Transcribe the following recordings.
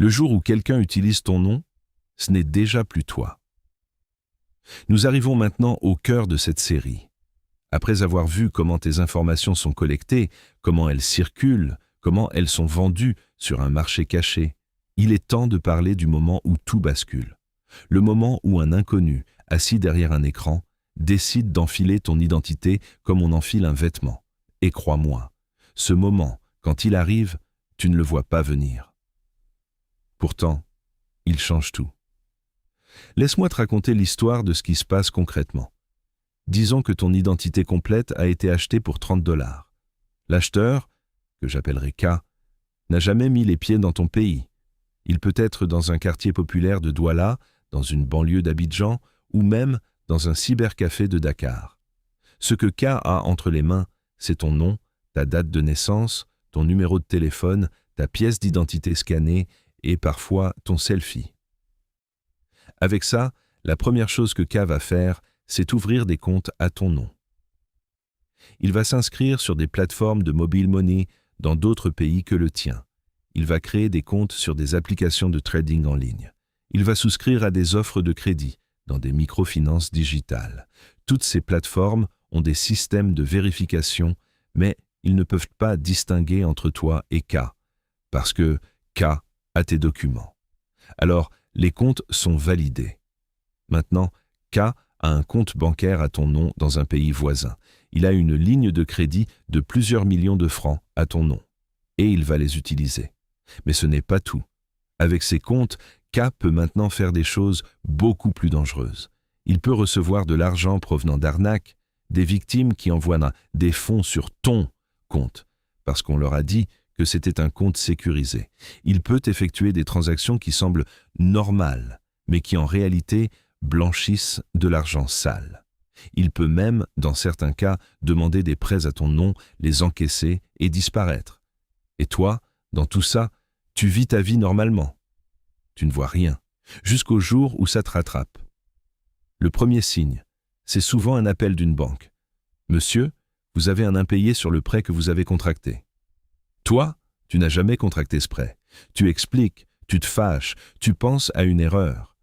Le jour où quelqu'un utilise ton nom, ce n'est déjà plus toi. Nous arrivons maintenant au cœur de cette série. Après avoir vu comment tes informations sont collectées, comment elles circulent, comment elles sont vendues sur un marché caché, il est temps de parler du moment où tout bascule. Le moment où un inconnu, assis derrière un écran, décide d'enfiler ton identité comme on enfile un vêtement. Et crois-moi, ce moment, quand il arrive, tu ne le vois pas venir. Pourtant, il change tout. Laisse-moi te raconter l'histoire de ce qui se passe concrètement. Disons que ton identité complète a été achetée pour 30 $. L'acheteur, que j'appellerai K, n'a jamais mis les pieds dans ton pays. Il peut être dans un quartier populaire de Douala, dans une banlieue d'Abidjan, ou même dans un cybercafé de Dakar. Ce que K a entre les mains, c'est ton nom, ta date de naissance, ton numéro de téléphone, ta pièce d'identité scannée et parfois ton selfie. Avec ça, la première chose que K va faire, c'est ouvrir des comptes à ton nom. Il va s'inscrire sur des plateformes de mobile money dans d'autres pays que le tien. Il va créer des comptes sur des applications de trading en ligne. Il va souscrire à des offres de crédit dans des microfinances digitales. Toutes ces plateformes ont des systèmes de vérification, mais ils ne peuvent pas distinguer entre toi et K, parce que K a tes documents. Alors, les comptes sont validés. Maintenant, K a un compte bancaire à ton nom dans un pays voisin. Il a une ligne de crédit de plusieurs millions de francs à ton nom. Et il va les utiliser. Mais ce n'est pas tout. Avec ces comptes, K peut maintenant faire des choses beaucoup plus dangereuses. Il peut recevoir de l'argent provenant d'arnaques, des victimes qui envoient des fonds sur ton compte, parce qu'on leur a dit que c'était un compte sécurisé. Il peut effectuer des transactions qui semblent normales, mais qui en réalité blanchissent de l'argent sale. Il peut même, dans certains cas, demander des prêts à ton nom, les encaisser et disparaître. Et toi, dans tout ça, tu vis ta vie normalement. Tu ne vois rien, jusqu'au jour où ça te rattrape. Le premier signe, c'est souvent un appel d'une banque. « Monsieur, vous avez un impayé sur le prêt que vous avez contracté. » Toi, tu n'as jamais contracté ce prêt. Tu expliques, tu te fâches, tu penses à une erreur.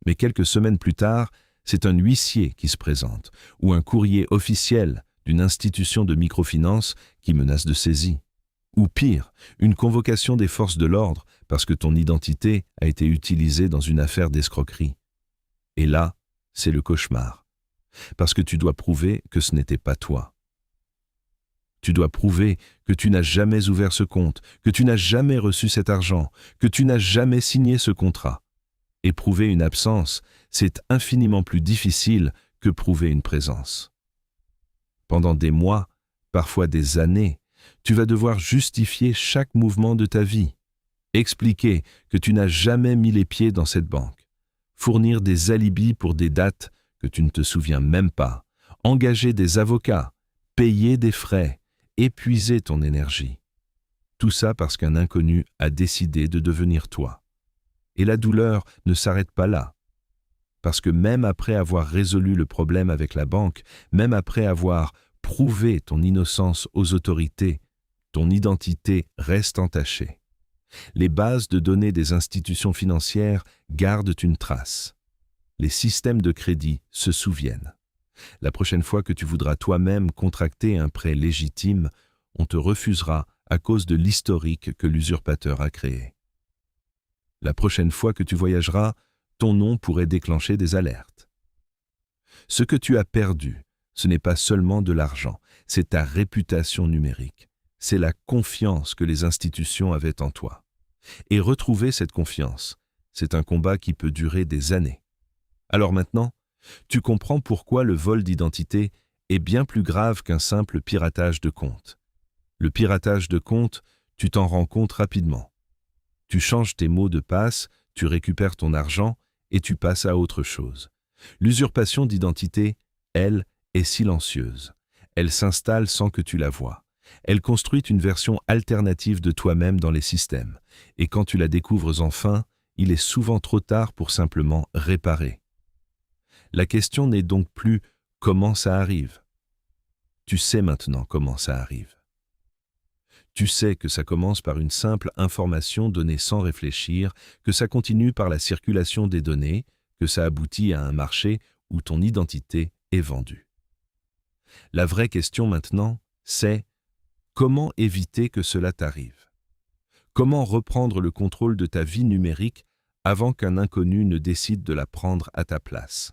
Mais quelques semaines plus tard, c'est un huissier qui se présente, ou un courrier officiel d'une institution de microfinance qui menace de saisie. Ou pire, une convocation des forces de l'ordre parce que ton identité a été utilisée dans une affaire d'escroquerie. Et là, c'est le cauchemar. Parce que tu dois prouver que ce n'était pas toi. Tu dois prouver que tu n'as jamais ouvert ce compte, que tu n'as jamais reçu cet argent, que tu n'as jamais signé ce contrat. Et prouver une absence, c'est infiniment plus difficile que prouver une présence. Pendant des mois, parfois des années, tu vas devoir justifier chaque mouvement de ta vie, expliquer que tu n'as jamais mis les pieds dans cette banque, fournir des alibis pour des dates que tu ne te souviens même pas, engager des avocats, payer des frais, épuiser ton énergie. Tout ça parce qu'un inconnu a décidé de devenir toi. Et la douleur ne s'arrête pas là. Parce que même après avoir résolu le problème avec la banque, même après avoir prouvé ton innocence aux autorités, ton identité reste entachée. Les bases de données des institutions financières gardent une trace. Les systèmes de crédit se souviennent. La prochaine fois que tu voudras toi-même contracter un prêt légitime, on te refusera à cause de l'historique que l'usurpateur a créé. La prochaine fois que tu voyageras, ton nom pourrait déclencher des alertes. Ce que tu as perdu, ce n'est pas seulement de l'argent, c'est ta réputation numérique. C'est la confiance que les institutions avaient en toi. Et retrouver cette confiance, c'est un combat qui peut durer des années. Alors maintenant, tu comprends pourquoi le vol d'identité est bien plus grave qu'un simple piratage de compte. Le piratage de compte, tu t'en rends compte rapidement. Tu changes tes mots de passe, tu récupères ton argent et tu passes à autre chose. L'usurpation d'identité, elle, est silencieuse. Elle s'installe sans que tu la vois. Elle construit une version alternative de toi-même dans les systèmes. Et quand tu la découvres enfin, il est souvent trop tard pour simplement réparer. La question n'est donc plus comment ça arrive. Tu sais maintenant comment ça arrive. Tu sais que ça commence par une simple information donnée sans réfléchir, que ça continue par la circulation des données, que ça aboutit à un marché où ton identité est vendue. La vraie question maintenant, c'est comment éviter que cela t'arrive? Comment reprendre le contrôle de ta vie numérique avant qu'un inconnu ne décide de la prendre à ta place?